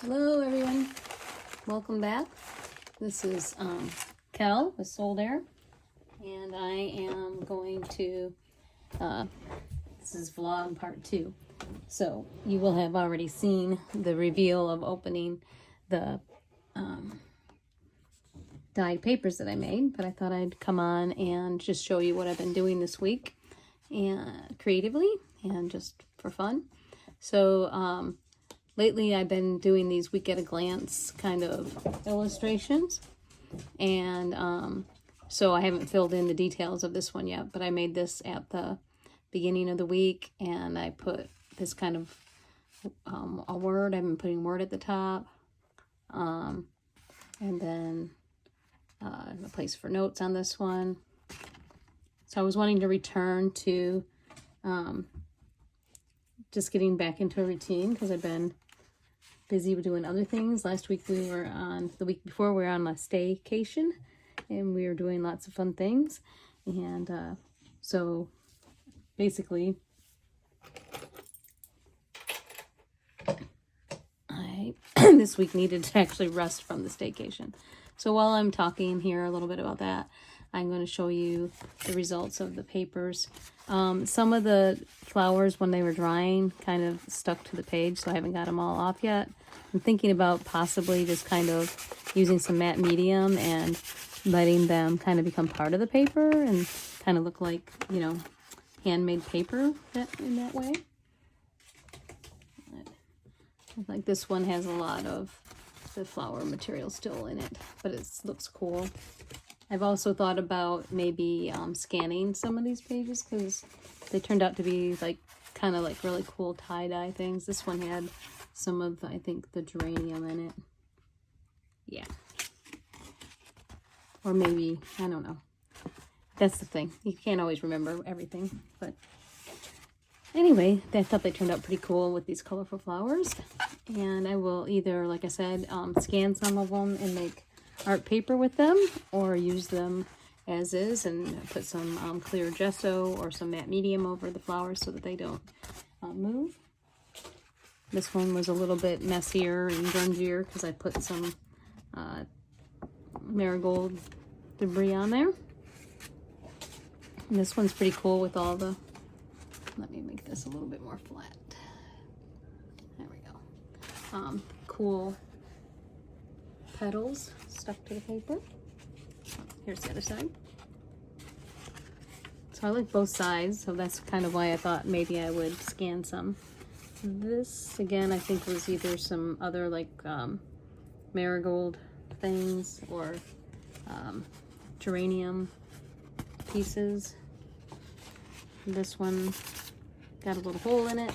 Hello everyone, welcome back. This is Kel with Soul Air, and I am going to, this is vlog part 2. So you will have already seen the reveal of opening the dyed papers that I made, but I thought I'd come on and just show you what I've been doing this week and creatively and just for fun. So lately I've been doing these week at a glance kind of illustrations, and so I haven't filled in the details of this one yet, but I made this at the beginning of the week, and I put this kind of a word. I've been putting word at the top, and then a place for notes on this one. So I was wanting to return to just getting back into a routine because I've been busy with doing other things. Last week the week before we were on a staycation, and we were doing lots of fun things. And so basically I this week needed to actually rest from the staycation. So while I'm talking here a little bit about that, I'm going to show you the results of the papers. Some of the flowers, when they were drying, kind of stuck to the page, so I haven't got them all off yet. I'm thinking about possibly just kind of using some matte medium and letting them kind of become part of the paper and kind of look like, you know, handmade paper in that way. Like this one has a lot of the flower material still in it, but it looks cool. I've also thought about maybe scanning some of these pages because they turned out to be like kind of like really cool tie-dye things. This one had some of, I think, the geranium in it. Yeah. Or maybe, I don't know. That's the thing. You can't always remember everything. But anyway, I thought they turned out pretty cool with these colorful flowers. And I will either, like I said, scan some of them and make art paper with them, or use them as is and put some clear gesso or some matte medium over the flowers so that they don't move. This one was a little bit messier and grungier because I put some marigold debris on there. And this one's pretty cool with all the let me make this a little bit more flat. There we go. Cool petals stuck to the paper. Here's the other side. So I like both sides, so that's kind of why I thought maybe I would scan some. This, again, I think was either some other like marigold things or geranium pieces. This one got a little hole in it.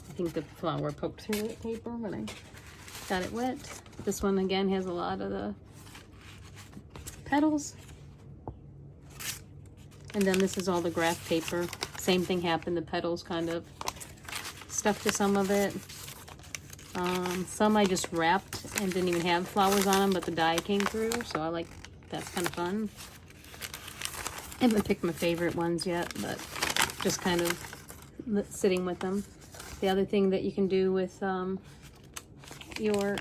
I think the flower poked through the paper when I got it wet. This one again has a lot of the petals. And then this is all the graph paper. Same thing happened, the petals kind of stuck to some of it. Some I just wrapped and didn't even have flowers on them, but the dye came through, so I like, that's kind of fun. I haven't picked my favorite ones yet, but just kind of sitting with them. The other thing that you can do with your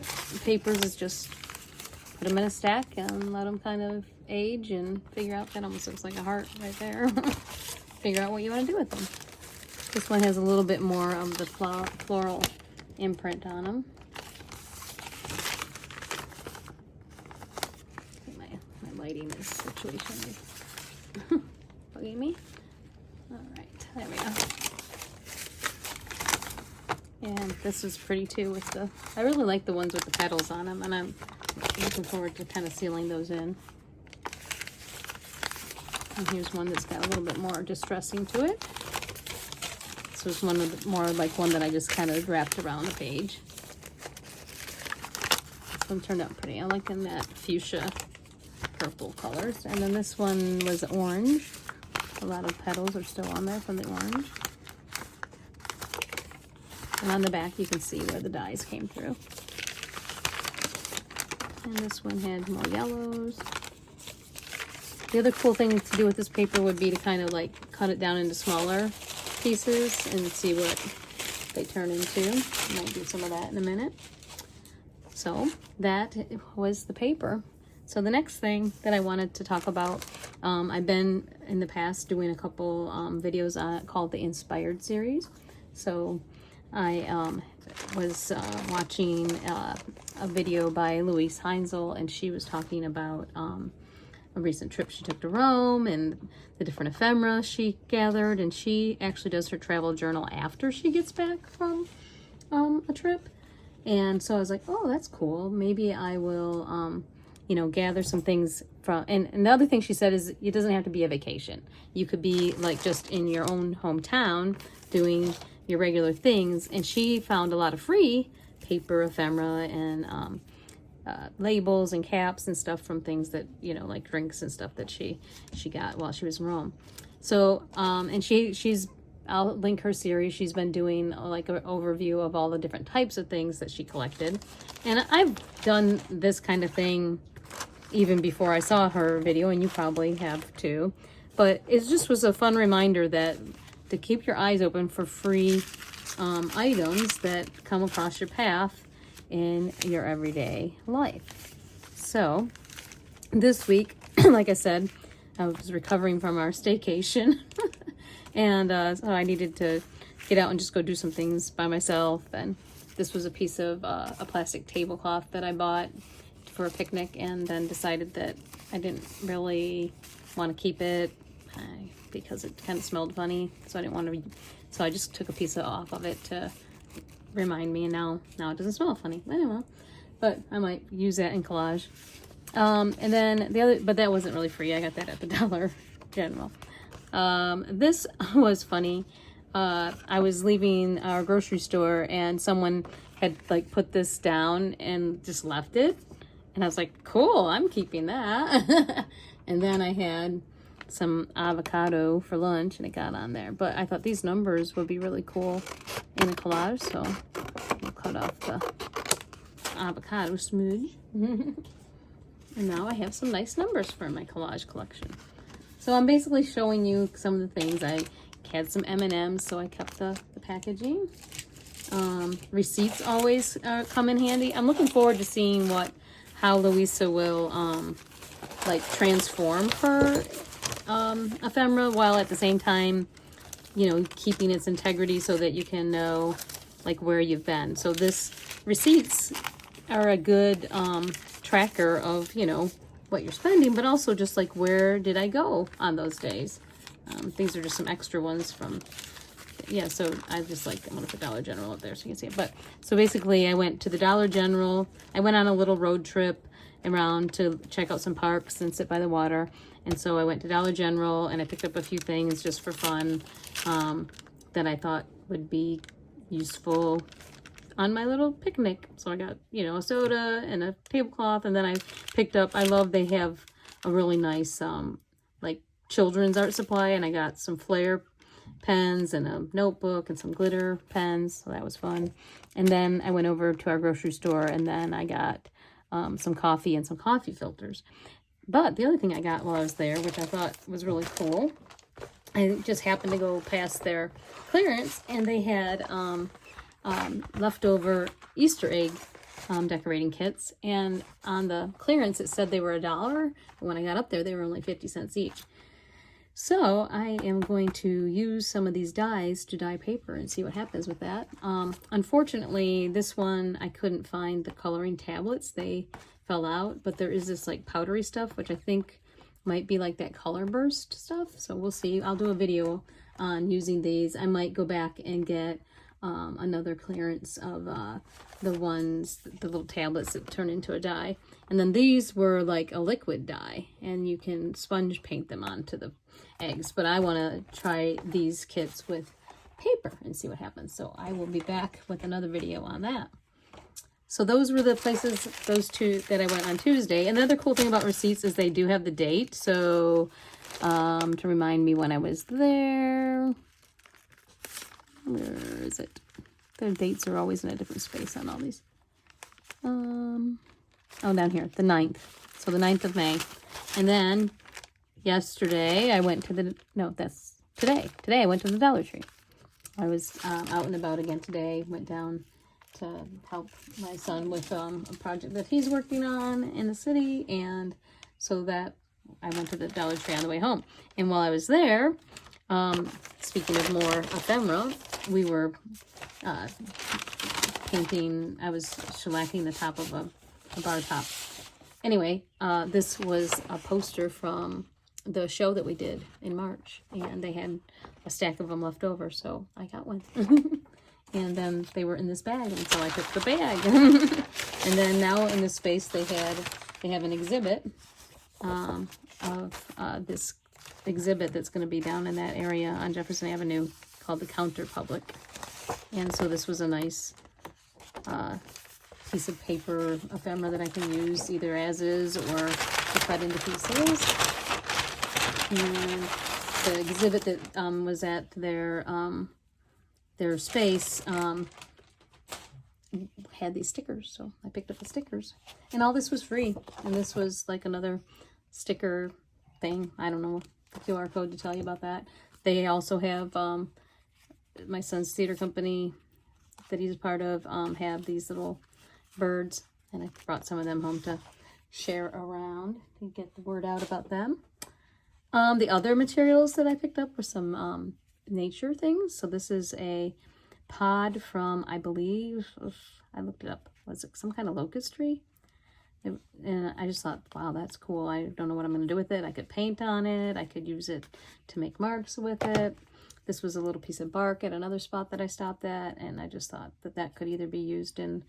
papers is just put them in a stack and let them kind of age and figure out. That almost looks like a heart right there. Figure out what you want to do with them. This one has a little bit more of the floral imprint on them. My lighting is situation is bugging me. All right, there we go. And this is pretty too with the, I really like the ones with the petals on them, and I'm looking forward to kind of sealing those in. And here's one that's got a little bit more distressing to it. This was one of the more like one that I just kind of wrapped around the page. This one turned out pretty. I like in that fuchsia purple colors. And then this one was orange. A lot of petals are still on there from the orange. And on the back you can see where the dyes came through. And this one had more yellows. The other cool thing to do with this paper would be to kind of like cut it down into smaller pieces and see what they turn into. I might do some of that in a minute. So that was the paper. So the next thing that I wanted to talk about, I've been in the past doing a couple videos called the Inspired series. So I was watching a video by Louise Heinzel, and she was talking about a recent trip she took to Rome and the different ephemera she gathered, and she actually does her travel journal after she gets back from a trip. And so I was like, oh, that's cool. Maybe I will, you know, gather some things from, and the other thing she said is it doesn't have to be a vacation. You could be like just in your own hometown doing your regular things. And she found a lot of free paper ephemera and labels and caps and stuff from things that, you know, like drinks and stuff that she got while she was in Rome. So and she's, I'll link her series. She's been doing like an overview of all the different types of things that she collected, and I've done this kind of thing even before I saw her video, and you probably have too. But it just was a fun reminder that to keep your eyes open for free items that come across your path in your everyday life. So this week, like I said, I was recovering from our staycation and so I needed to get out and just go do some things by myself. And this was a piece of a plastic tablecloth that I bought for a picnic, and then decided that I didn't really want to keep it because it kind of smelled funny, so I didn't want to so I just took a piece off of it to remind me, and now it doesn't smell funny anyway, but I might use that in collage. And then the other, but that wasn't really free. I got that at the Dollar General. This was funny. I was leaving our grocery store and someone had like put this down and just left it, and I was like, cool, I'm keeping that. And then I had some avocado for lunch and it got on there, but I thought these numbers would be really cool in a collage, so I'll cut off the avocado smooth. And now I have some nice numbers for my collage collection. So I'm basically showing you some of the things. I had some M&Ms, so I kept the packaging. Receipts always come in handy. I'm looking forward to seeing how Louisa will like transform her ephemera while at the same time you know, keeping its integrity so that you can know like where you've been. So this receipts are a good tracker of, you know, what you're spending, but also just like where did I go on those days. These are just some extra ones from, yeah, so I just like, I'm gonna put Dollar General up there so you can see it. But so basically I went to the Dollar General. I went on a little road trip around to check out some parks and sit by the water. And so I went to Dollar General and I picked up a few things just for fun that I thought would be useful on my little picnic. So I got, you know, a soda and a tablecloth, and then I picked up, they have a really nice like children's art supply, and I got some Flair pens and a notebook and some glitter pens, so that was fun. And then I went over to our grocery store, and then I got some coffee and some coffee filters. But the other thing I got while I was there, which I thought was really cool, I just happened to go past their clearance, and they had leftover Easter egg decorating kits, and on the clearance it said they were $1, but when I got up there they were only 50 cents each. So I am going to use some of these dies to dye paper and see what happens with that. Unfortunately, this one I couldn't find the coloring tablets. They fell out, but there is this like powdery stuff, which I think might be like that color burst stuff. So we'll see. I'll do a video on using these. I might go back and get another clearance of the little tablets that turn into a dye. And then these were like a liquid dye, and you can sponge paint them onto the eggs. But I want to try these kits with paper and see what happens. So I will be back with another video on that. So those were the places, those two that I went on Tuesday. Another cool thing about receipts is they do have the date. So to remind me when I was there. Where is it? Their dates are always in a different space on all these. Oh, down here, the 9th. So the 9th of May. And then yesterday I went to the, no, that's today. Today I went to the Dollar Tree. I was out and about again today. Went down to help my son with a project that he's working on in the city. And so that I went to the Dollar Tree on the way home. And while I was there, speaking of more ephemera, we were painting, I was shellacking the top of a bar top. Anyway, this was a poster from the show that we did in March, and they had a stack of them left over, so I got one. And then they were in this bag, and so I took the bag. And then now in this space they have an exhibit of this exhibit that's going to be down in that area on Jefferson Avenue called the Counter Public. And so this was a nice piece of paper ephemera that I can use either as is or to cut into pieces. And the exhibit that was at their space had these stickers, so I picked up the stickers. And all this was free. And this was like another sticker thing. I don't know the QR code to tell you about that. They also have my son's theater company that he's a part of have these little birds, and I brought some of them home to share around to get the word out about them. The other materials that I picked up were some nature things. So this is a pod from, I believe, I looked it up, was it some kind of locust tree? And I just thought, wow, that's cool. I don't know what I'm going to do with it. I could paint on it. I could use it to make marks with it. This was a little piece of bark at another spot that I stopped at, and I just thought that that could either be used in,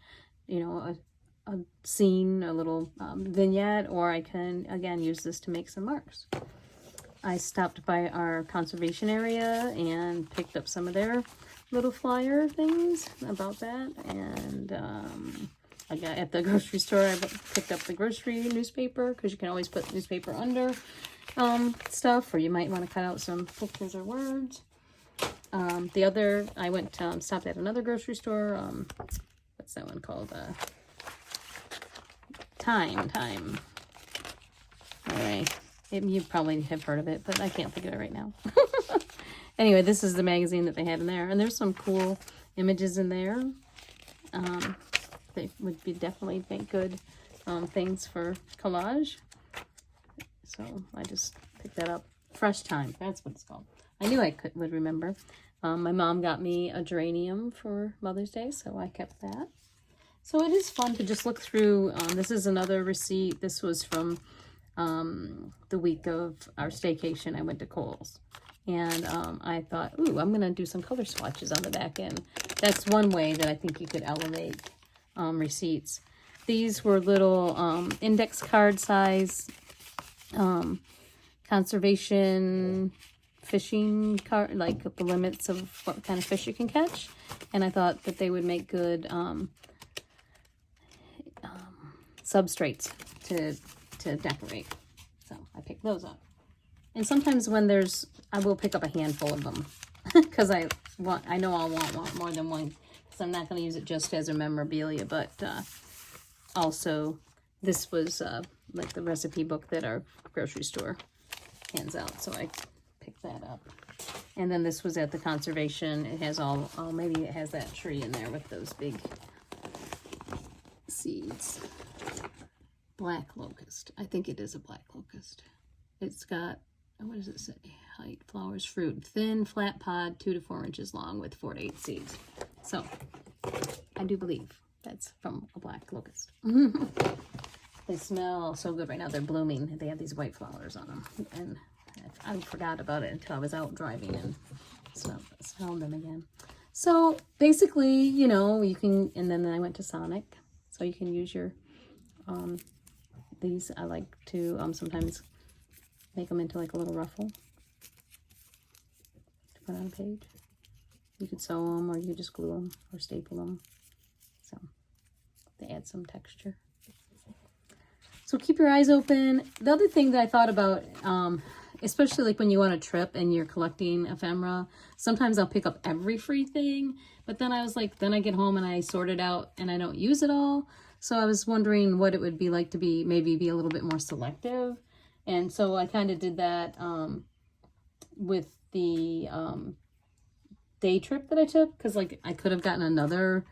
you know, a scene, a little vignette, or I can, again, use this to make some marks. I stopped by our conservation area and picked up some of their little flyer things about that, and I got at the grocery store, I picked up the grocery newspaper, because you can always put newspaper under stuff, or you might want to cut out some pictures or words. I went stopped at another grocery store. What's that one called? Time. All right. You probably have heard of it, but I can't think of it right now. Anyway, this is the magazine that they had in there, and there's some cool images in there. They would be definitely make good things for collage. So I just picked that up. Fresh Time. That's what it's called. I knew I would remember. My mom got me a geranium for Mother's Day, so I kept that. So it is fun to just look through. This is another receipt. This was from the week of our staycation. I went to Kohl's. And I thought, ooh, I'm going to do some color swatches on the back end. That's one way that I think you could elevate receipts. These were little index card size conservation fishing card, like the limits of what kind of fish you can catch. And I thought that they would make good substrates to decorate. So I picked those up. And sometimes when I will pick up a handful of them because I know I'll want more than one, because I'm not going to use it just as a memorabilia, but also this was like the recipe book that our grocery store hands out, so I picked that up. And then this was at the conservation. It has maybe it has that tree in there with those big seeds. Black locust. I think it is a black locust. It's got, what does it say? Height, flowers, fruit, thin, flat pod, 2 to 4 inches long with 4 to 8 seeds. So I do believe that's from a black locust. They smell so good right now. They're blooming. They have these white flowers on them. And I forgot about it until I was out driving and smelled them again. So basically, you know, you can, and then I went to Sonic. So you can use your, these, I like to sometimes make them into like a little ruffle to put on a page. You could sew them, or you could just glue them or staple them. So they add some texture. So keep your eyes open. The other thing that I thought about, especially like when you on a trip and you're collecting ephemera, sometimes I'll pick up every free thing, but then I was like, then I get home and I sort it out and I don't use it all. So I was wondering what it would be like to maybe be a little bit more selective. And so I kind of did that with the day trip that I took, because like I could have gotten another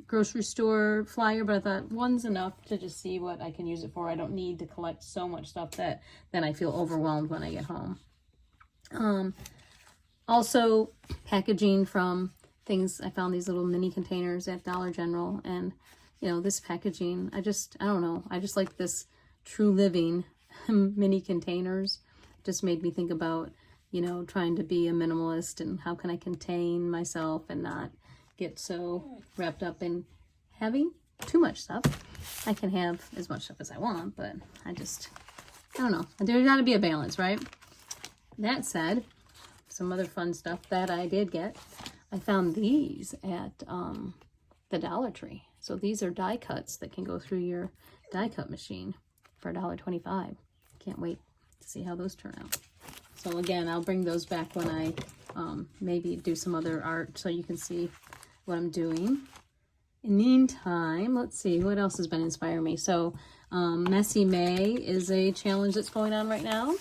grocery store flyer, but I thought one's enough to just see what I can use it for. I don't need to collect so much stuff that then I feel overwhelmed when I get home. Also packaging from things. I found these little mini containers at Dollar General, and you know, this packaging, I don't know, I just like this True Living mini containers. Just made me think about, you know, trying to be a minimalist and how can I contain myself and not get so wrapped up in having too much stuff. I can have as much stuff as I want, but I don't know. There's got to be a balance, right? That said, some other fun stuff that I did get. I found these at the Dollar Tree. So these are die cuts that can go through your die cut machine for $1.25. Can't wait to see how those turn out. So again, I'll bring those back when I maybe do some other art so you can see what I'm doing. In the meantime, let's see what else has been inspiring me. So Messy May is a challenge that's going on right now.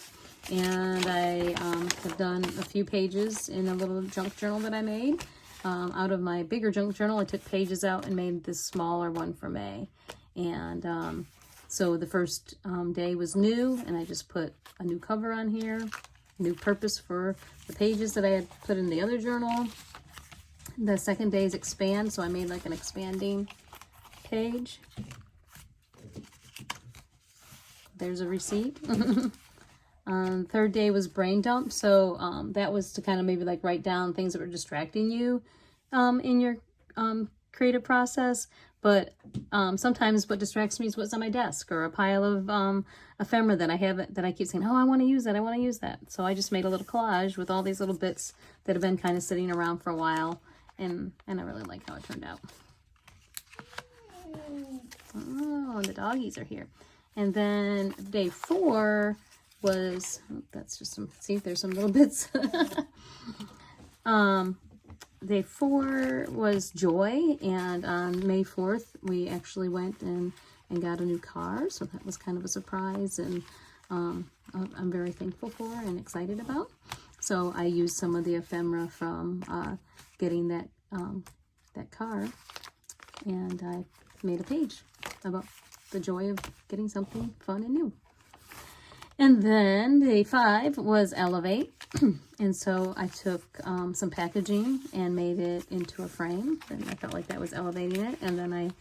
And I have done a few pages in a little junk journal that I made. Out of my bigger junk journal, I took pages out and made this smaller one for May. And so the first day was new, and I just put a new cover on here, new purpose for the pages that I had put in the other journal. The second day is expand, so I made like an expanding page. There's a receipt. Third day was brain dump, so that was to kind of maybe like write down things that were distracting you in your creative process. But sometimes what distracts me is what's on my desk, or a pile of ephemera that I have that I keep saying, oh, I want to use that, I want to use that. So I just made a little collage with all these little bits that have been kind of sitting around for a while, and I really like how it turned out. Oh, and the doggies are here. And then day 4 was, that's just some, see, there's some little bits. Day 4 was joy, and on May 4th, we actually went and got a new car, so that was kind of a surprise, and I'm very thankful for and excited about. So I used some of the ephemera from getting that car, and I made a page about the joy of getting something fun and new. And then day 5 was elevate. And so I took some packaging and made it into a frame. And I felt like that was elevating it. And then I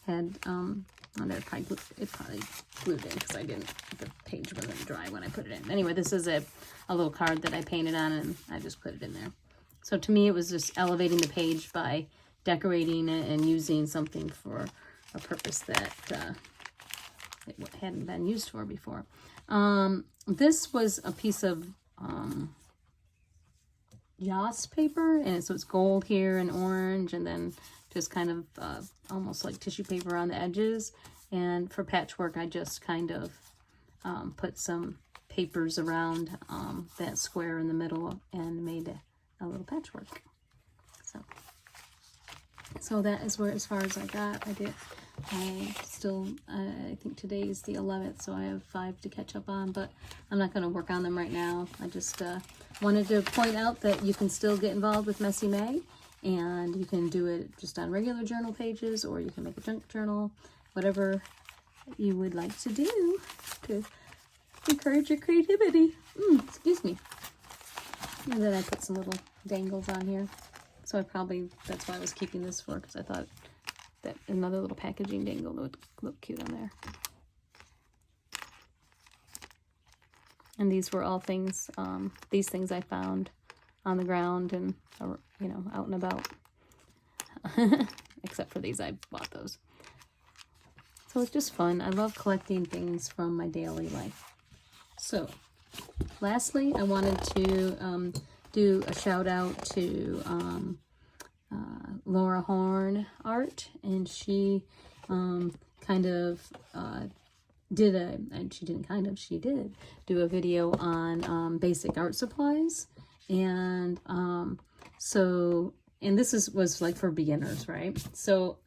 had, it probably glued in because the page wasn't dry when I put it in. Anyway, this is a little card that I painted on and I just put it in there. So to me, it was just elevating the page by decorating it and using something for a purpose that it hadn't been used for before. This was a piece of Yas paper, and so it's gold here and orange, and then just kind of almost like tissue paper on the edges. And for patchwork, I just kind of put some papers around that square in the middle and made a little patchwork. So that is where, as far as I got. I think today's the 11th, so I have 5 to catch up on, but I'm not going to work on them right now. I just wanted to point out that you can still get involved with Messy May, and you can do it just on regular journal pages, or you can make a junk journal, whatever you would like to do to encourage your creativity. Excuse me. And then I put some little dangles on here. So that's why I was keeping this for, because I thought that another little packaging dangle would look cute on there. And these were all things, these things I found on the ground and, out and about. Except for these, I bought those. So it's just fun. I love collecting things from my daily life. So, lastly, I wanted to do a shout out to Laura Horn Art, and she she did do a video on basic art supplies, and this was like for beginners, right? So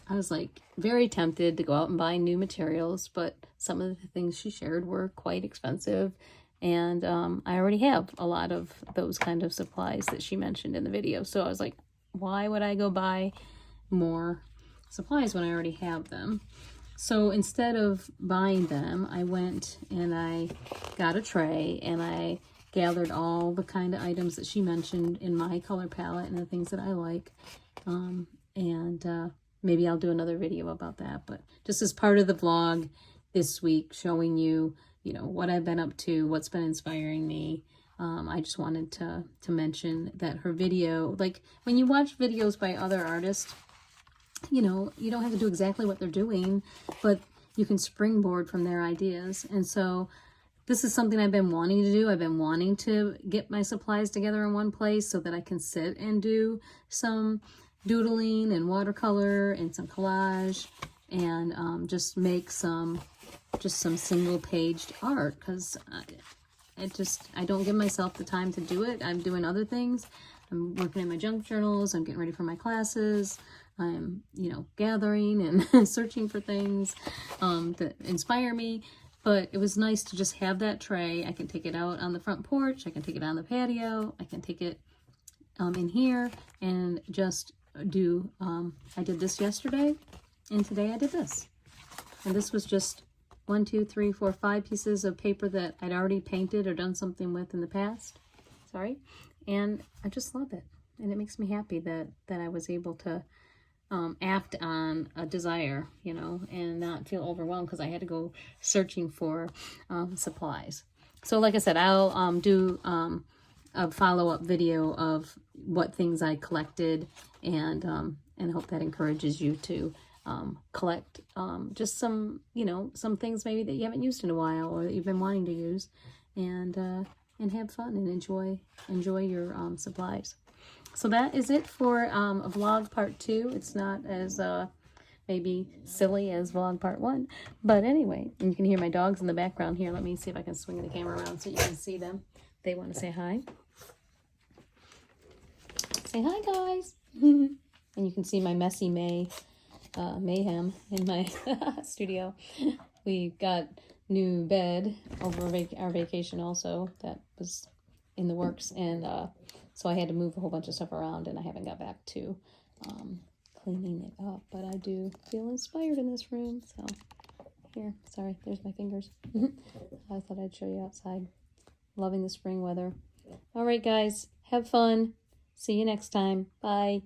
I was like very tempted to go out and buy new materials, but some of the things she shared were quite expensive. And I already have a lot of those kind of supplies that she mentioned in the video. So I was like, why would I go buy more supplies when I already have them? So instead of buying them, I went and I got a tray and I gathered all the kind of items that she mentioned in my color palette and the things that I like. Maybe I'll do another video about that. But just as part of the vlog this week, showing you, what I've been up to, what's been inspiring me. I just wanted to mention that her video, like when you watch videos by other artists, you don't have to do exactly what they're doing, but you can springboard from their ideas. And so this is something I've been wanting to do. I've been wanting to get my supplies together in one place so that I can sit and do some doodling and watercolor and some collage and just make some single paged art, because I don't give myself the time to do it. I'm doing other things. I'm working in my junk journals. I'm getting ready for my classes. I'm, gathering and searching for things that inspire me. But it was nice to just have that tray. I can take it out on the front porch. I can take it on the patio. I can take it in here and just do, I did this yesterday, and today I did this. And this was just 1, 2, 3, 4, 5 pieces of paper that I'd already painted or done something with in the past. Sorry. And I just love it. And it makes me happy that I was able to act on a desire, and not feel overwhelmed because I had to go searching for supplies. So like I said, I'll do a follow-up video of what things I collected, and hope that encourages you to collect just some, some things maybe that you haven't used in a while or that you've been wanting to use, and have fun and enjoy your supplies. So that is it for a vlog part 2. It's not as maybe silly as vlog part 1, but anyway, and you can hear my dogs in the background here. Let me see if I can swing the camera around so you can see them. They want to say hi. Say hi, guys. And you can see my Messy May mayhem in my studio. We got new bed over our vacation also. That was in the works, and so I had to move a whole bunch of stuff around, and I haven't got back to cleaning it up, but I do feel inspired in this room. So Here, sorry, there's my fingers. I thought I'd show you outside. Loving the spring weather. All right, guys, have fun. See you next time. Bye.